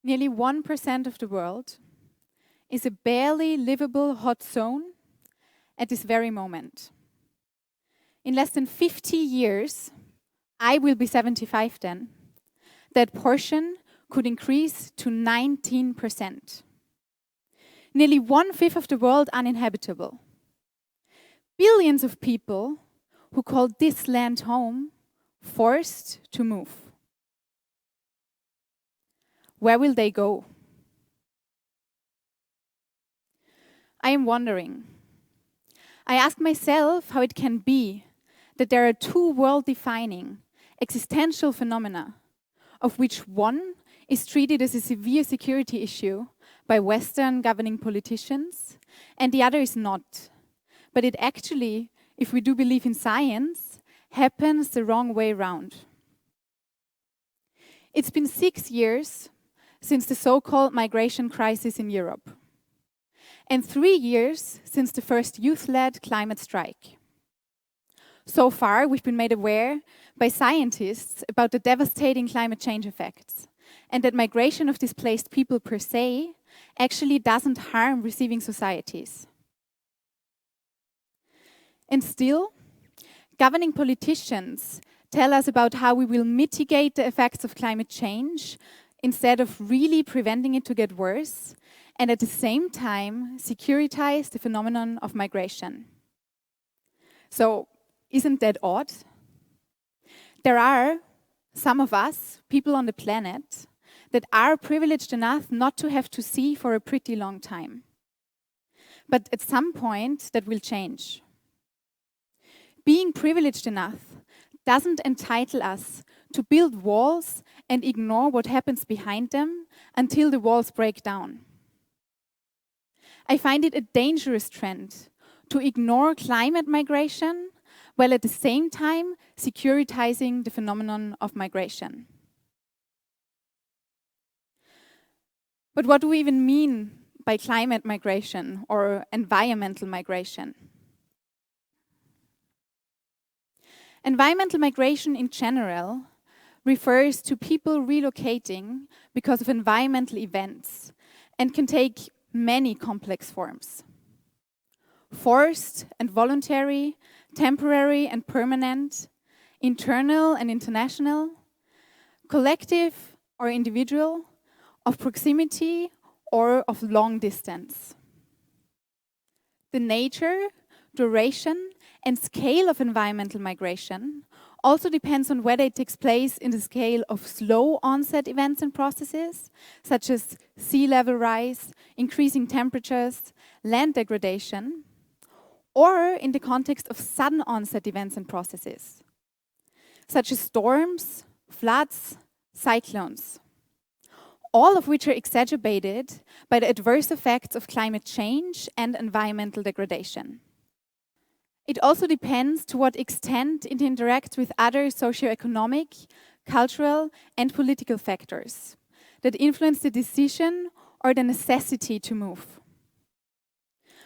Nearly 1% of the world is a barely livable hot zone at this very moment. In less than 50 years, I will be 75 then, that portion could increase to 19%. Nearly 1/5 of the world uninhabitable. Billions of people who call this land home forced to move. Where will they go? I am wondering. I ask myself how it can be that there are two world-defining existential phenomena, of which one is treated as a severe security issue by Western governing politicians, and the other is not. But it actually, if we do believe in science, happens the wrong way round. It's been 6 years since the so-called migration crisis in Europe, and 3 years since the first youth-led climate strike. So far, we've been made aware by scientists about the devastating climate change effects, and that migration of displaced people per se actually doesn't harm receiving societies. And still, governing politicians tell us about how we will mitigate the effects of climate change instead of really preventing it to get worse, and at the same time securitize the phenomenon of migration. So, isn't that odd? There are some of us, people on the planet, that are privileged enough not to have to see for a pretty long time. But at some point, that will change. Being privileged enough doesn't entitle us to build walls and ignore what happens behind them until the walls break down. I find it a dangerous trend to ignore climate migration while at the same time securitizing the phenomenon of migration. But what do we even mean by climate migration or environmental migration? Environmental migration in general refers to people relocating because of environmental events and can take many complex forms. Forced and voluntary, temporary and permanent, internal and international, collective or individual, of proximity or of long distance. The nature, duration, and scale of environmental migration also depends on whether it takes place in the scale of slow onset events and processes, such as sea level rise, increasing temperatures, land degradation, or in the context of sudden onset events and processes, such as storms, floods, cyclones, all of which are exacerbated by the adverse effects of climate change and environmental degradation. It also depends to what extent it interacts with other socioeconomic, cultural, and political factors that influence the decision or the necessity to move.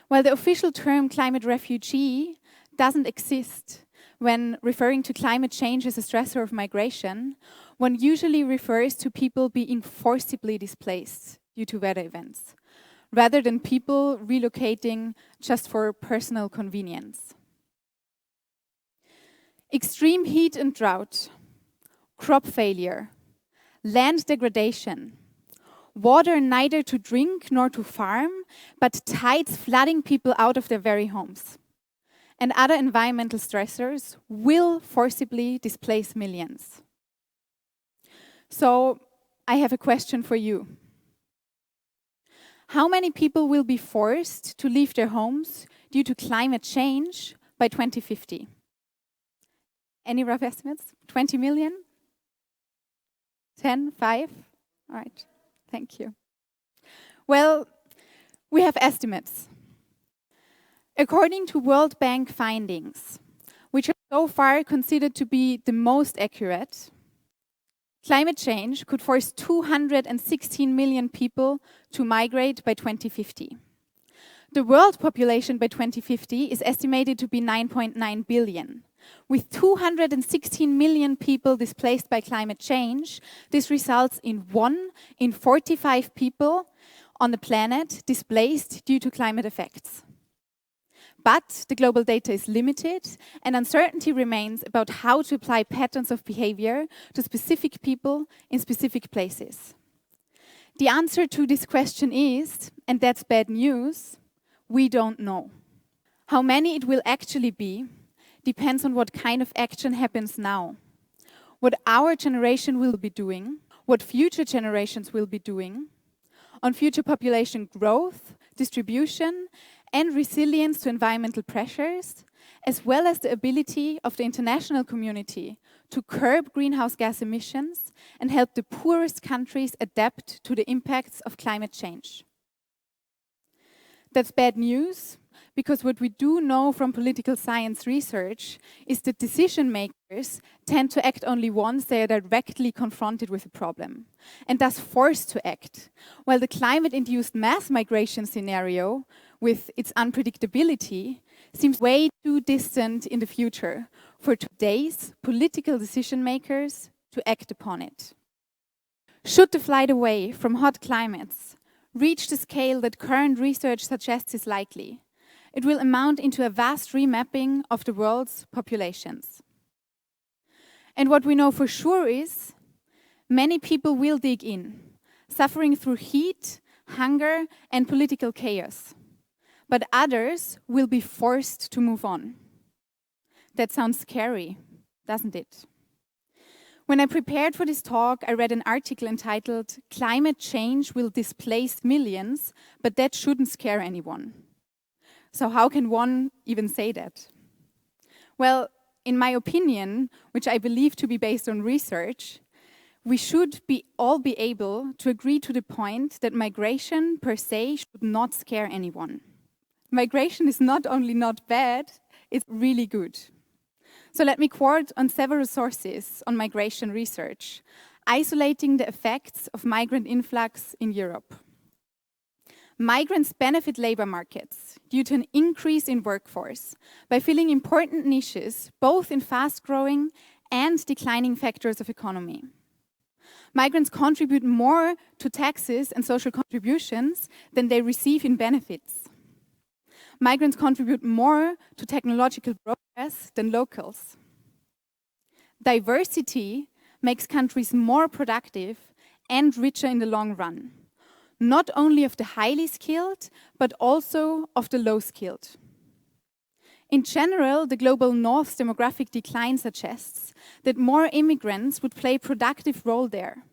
While the official term climate refugee doesn't exist when referring to climate change as a stressor of migration, one usually refers to people being forcibly displaced due to weather events, rather than people relocating just for personal convenience. Extreme heat and drought, crop failure, land degradation, water neither to drink nor to farm, but tides flooding people out of their very homes, and other environmental stressors will forcibly displace millions. So, I have a question for you. How many people will be forced to leave their homes due to climate change by 2050? Any rough estimates? 20 million? 10? 5? All right, thank you. Well, we have estimates. According to World Bank findings, which are so far considered to be the most accurate, climate change could force 216 million people to migrate by 2050. The world population by 2050 is estimated to be 9.9 billion, With 216 million people displaced by climate change, this results in 1 in 45 people on the planet displaced due to climate effects. But the global data is limited, and uncertainty remains about how to apply patterns of behavior to specific people in specific places. The answer to this question is, and that's bad news, we don't know. How many it will actually be depends on what kind of action happens now, what our generation will be doing, what future generations will be doing, on future population growth, distribution, and resilience to environmental pressures, as well as the ability of the international community to curb greenhouse gas emissions and help the poorest countries adapt to the impacts of climate change. That's bad news, because what we do know from political science research is that decision makers tend to act only once they are directly confronted with a problem, and thus forced to act, while the climate-induced mass migration scenario, with its unpredictability, seems way too distant in the future for today's political decision makers to act upon it. Should the flight away from hot climates reach the scale that current research suggests is likely, it will amount into a vast remapping of the world's populations. And what we know for sure is, many people will dig in, suffering through heat, hunger, and political chaos. But others will be forced to move on. That sounds scary, doesn't it? When I prepared for this talk, I read an article entitled, "Climate Change Will Displace Millions, but that shouldn't scare anyone." So how can one even say that? Well, in my opinion, which I believe to be based on research, we should all be able to agree to the point that migration per se should not scare anyone. Migration is not only not bad, it's really good. So let me quote on several sources on migration research, isolating the effects of migrant influx in Europe. Migrants benefit labor markets due to an increase in workforce by filling important niches, both in fast-growing and declining factors of economy. Migrants contribute more to taxes and social contributions than they receive in benefits. Migrants contribute more to technological progress than locals. Diversity makes countries more productive and richer in the long run, not only of the highly skilled, but also of the low-skilled. In general, the global North's demographic decline suggests that more immigrants would play a productive role there.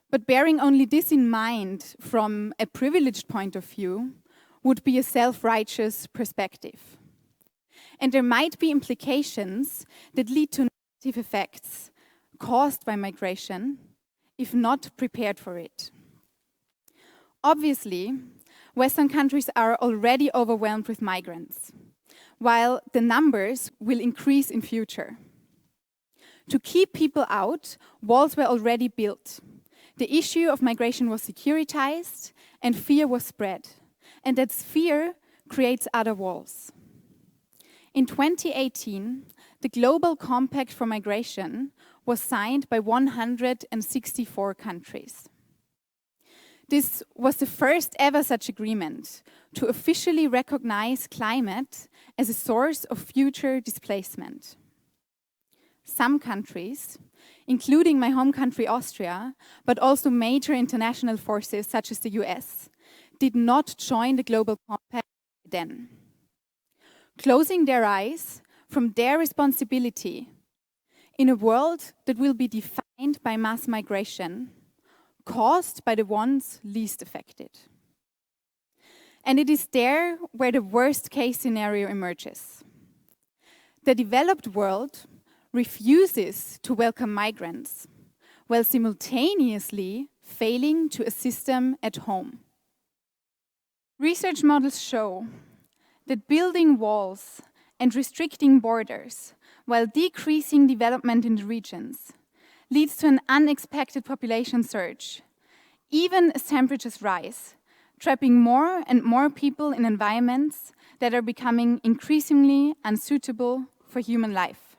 But bearing only this in mind from a privileged point of view would be a self-righteous perspective. And there might be implications that lead to negative effects caused by migration if not prepared for it. Obviously, Western countries are already overwhelmed with migrants, while the numbers will increase in future. To keep people out, walls were already built. The issue of migration was securitized and fear was spread. And that fear creates other walls. In 2018, the Global Compact for Migration was signed by 164 countries. This was the first ever such agreement to officially recognize climate as a source of future displacement. Some countries, including my home country Austria, but also major international forces such as the US, did not join the Global Compact then, closing their eyes from their responsibility in a world that will be defined by mass migration, caused by the ones least affected. And it is there where the worst case scenario emerges. The developed world refuses to welcome migrants, while simultaneously failing to assist them at home. Research models show that building walls and restricting borders while decreasing development in the regions leads to an unexpected population surge, even as temperatures rise, trapping more and more people in environments that are becoming increasingly unsuitable for human life.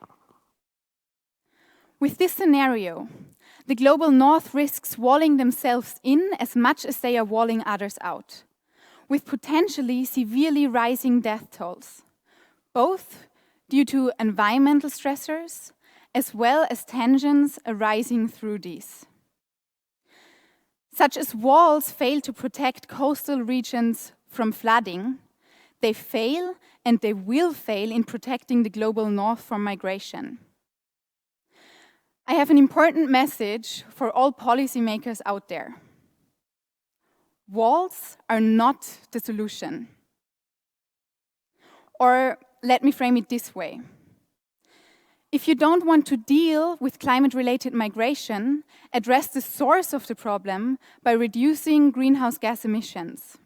With this scenario, the global north risks walling themselves in as much as they are walling others out, with potentially severely rising death tolls, both due to environmental stressors as well as tensions arising through these. Such as walls fail to protect coastal regions from flooding, they fail and they will fail in protecting the global north from migration. I have an important message for all policymakers out there. Walls are not the solution. Or let me frame it this way. If you don't want to deal with climate-related migration, address the source of the problem by reducing greenhouse gas emissions.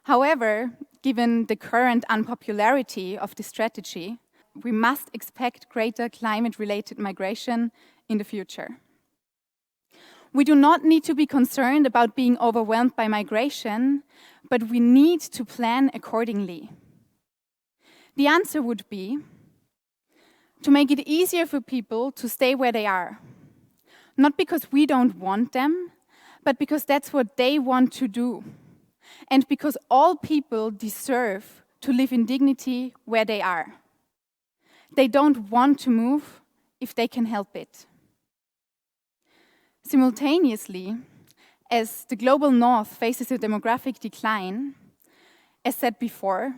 However, given the current unpopularity of this strategy, we must expect greater climate-related migration in the future. We do not need to be concerned about being overwhelmed by migration, but we need to plan accordingly. The answer would be to make it easier for people to stay where they are. Not because we don't want them, but because that's what they want to do. And because all people deserve to live in dignity where they are. They don't want to move if they can help it. Simultaneously, as the global north faces a demographic decline, as said before,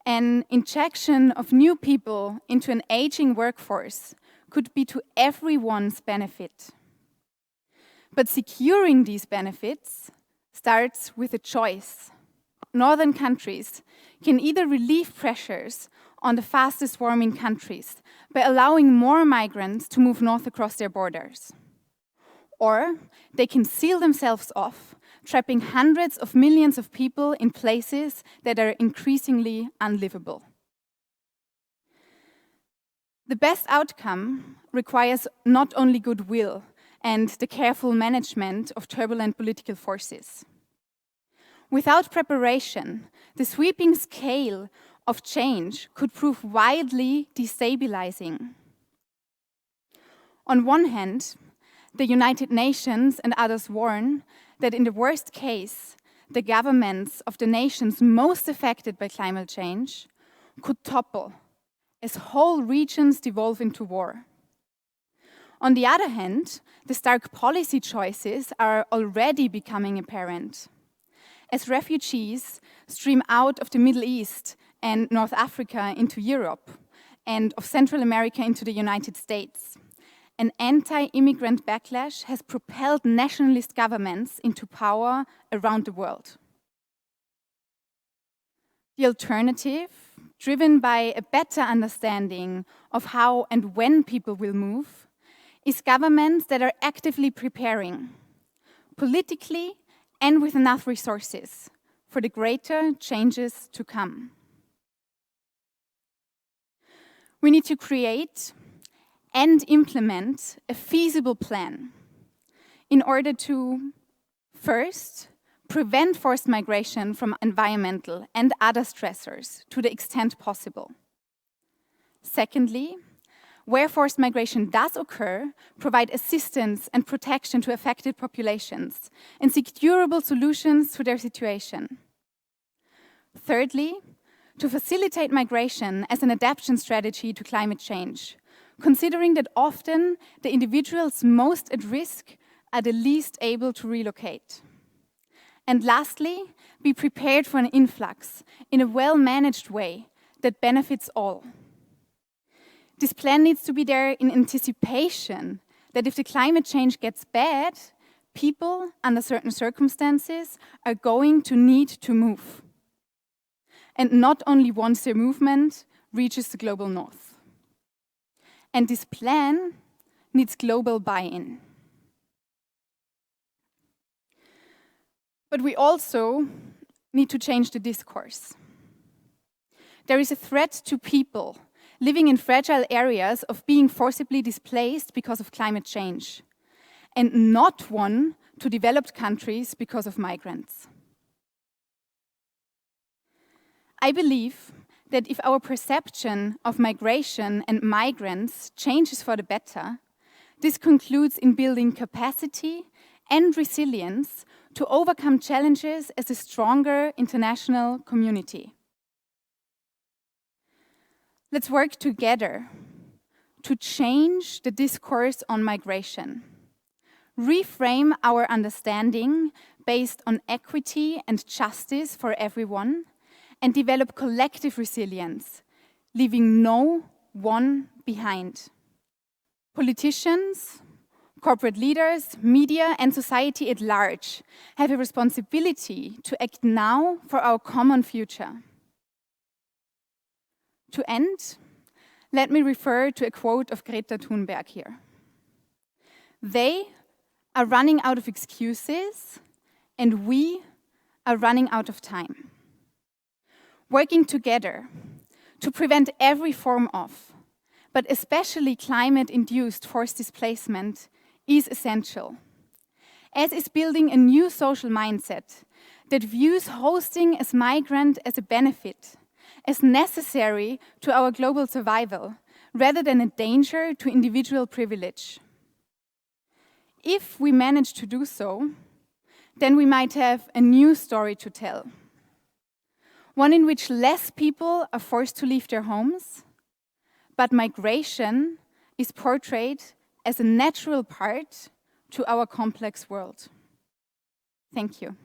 an injection of new people into an aging workforce could be to everyone's benefit. But securing these benefits starts with a choice. Northern countries can either relieve pressures on the fastest warming countries by allowing more migrants to move north across their borders. Or they can seal themselves off, trapping hundreds of millions of people in places that are increasingly unlivable. The best outcome requires not only goodwill and the careful management of turbulent political forces. Without preparation, the sweeping scale of change could prove wildly destabilizing. On one hand, the United Nations and others warn that in the worst case, the governments of the nations most affected by climate change could topple as whole regions devolve into war. On the other hand, the stark policy choices are already becoming apparent. As refugees stream out of the Middle East and North Africa into Europe, and of Central America into the United States, an anti-immigrant backlash has propelled nationalist governments into power around the world. The alternative, driven by a better understanding of how and when people will move, is governments that are actively preparing, politically and with enough resources, for the greater changes to come. We need to create and implement a feasible plan in order to, first, prevent forced migration from environmental and other stressors to the extent possible. Secondly, where forced migration does occur, provide assistance and protection to affected populations and seek durable solutions to their situation. Thirdly, to facilitate migration as an adaptation strategy to climate change, considering that often the individuals most at risk are the least able to relocate. And lastly, be prepared for an influx in a well-managed way that benefits all. This plan needs to be there in anticipation that if the climate change gets bad, people under certain circumstances are going to need to move. And not only once their movement reaches the global north. And this plan needs global buy-in. But we also need to change the discourse. There is a threat to people living in fragile areas of being forcibly displaced because of climate change, and not one to developed countries because of migrants. I believe that if our perception of migration and migrants changes for the better, this concludes in building capacity and resilience to overcome challenges as a stronger international community. Let's work together to change the discourse on migration, reframe our understanding based on equity and justice for everyone, and develop collective resilience, leaving no one behind. Politicians, corporate leaders, media, and society at large have a responsibility to act now for our common future. To end, let me refer to a quote of Greta Thunberg here. They are running out of excuses, and we are running out of time. Working together to prevent every form of, but especially climate-induced forced displacement, is essential, as is building a new social mindset that views hosting as migrant as a benefit, as necessary to our global survival, rather than a danger to individual privilege. If we manage to do so, then we might have a new story to tell. One in which less people are forced to leave their homes, but migration is portrayed as a natural part to our complex world. Thank you.